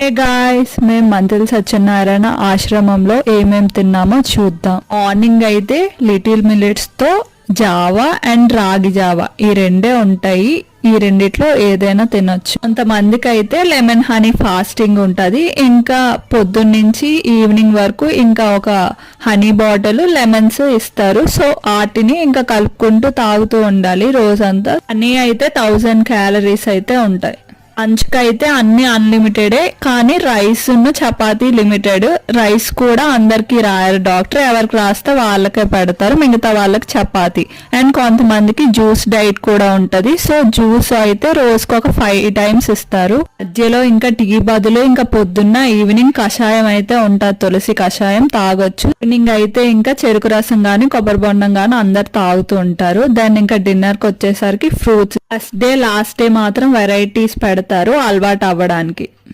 Hey guys, మేము మంత్రుల సత్యనారాయణ ఆశ్రమంలో ఏమేం తిన్నామో చూద్దాం. మార్నింగ్ అయితే లిటిల్ మిల్లెట్స్ తో జావా అండ్ రాగి జావా ఈ రెండే ఉంటాయి. ఈ రెండిట్లో ఏదైనా తినొచ్చు. కొంతమందికి అయితే లెమన్ హనీ ఫాస్టింగ్ ఉంటది. ఇంకా పొద్దున్నుంచి ఈవినింగ్ వరకు ఇంకా ఒక హనీ బాటిల్ లెమన్స్ ఇస్తారు. సో వాటిని ఇంకా కలుపుకుంటూ తాగుతూ ఉండాలి రోజంతా. హనీ అయితే 1000 క్యాలరీస్ అయితే ఉంటాయి. అంచుకైతే అన్ని అన్లిమిటెడే, కానీ రైస్ చపాతీ లిమిటెడ్. రైస్ కూడా అందరికి రాయరు, డాక్టర్ ఎవరికి రాస్తే వాళ్ళకే పెడతారు, మిగతా వాళ్ళకి చపాతీ. అండ్ కొంతమందికి జ్యూస్ డైట్ కూడా ఉంటది. సో జ్యూస్ అయితే రోజుకు ఒక 5 times ఇస్తారు. మధ్యలో ఇంకా టీ బదులు ఇంకా పొద్దున్న ఈవినింగ్ కషాయం అయితే ఉంటది, తులసి కషాయం తాగొచ్చు. ఈవినింగ్ అయితే ఇంకా చెరుకు రసం గాని కొబ్బరి బొండం గాని అందరు తాగుతూ ఉంటారు. దాన్ని ఇంకా డిన్నర్ కి వచ్చేసరికి fruits. First day last day మాత్రం వెరైటీస్ పెడతారు అలవాటు అవ్వడానికి.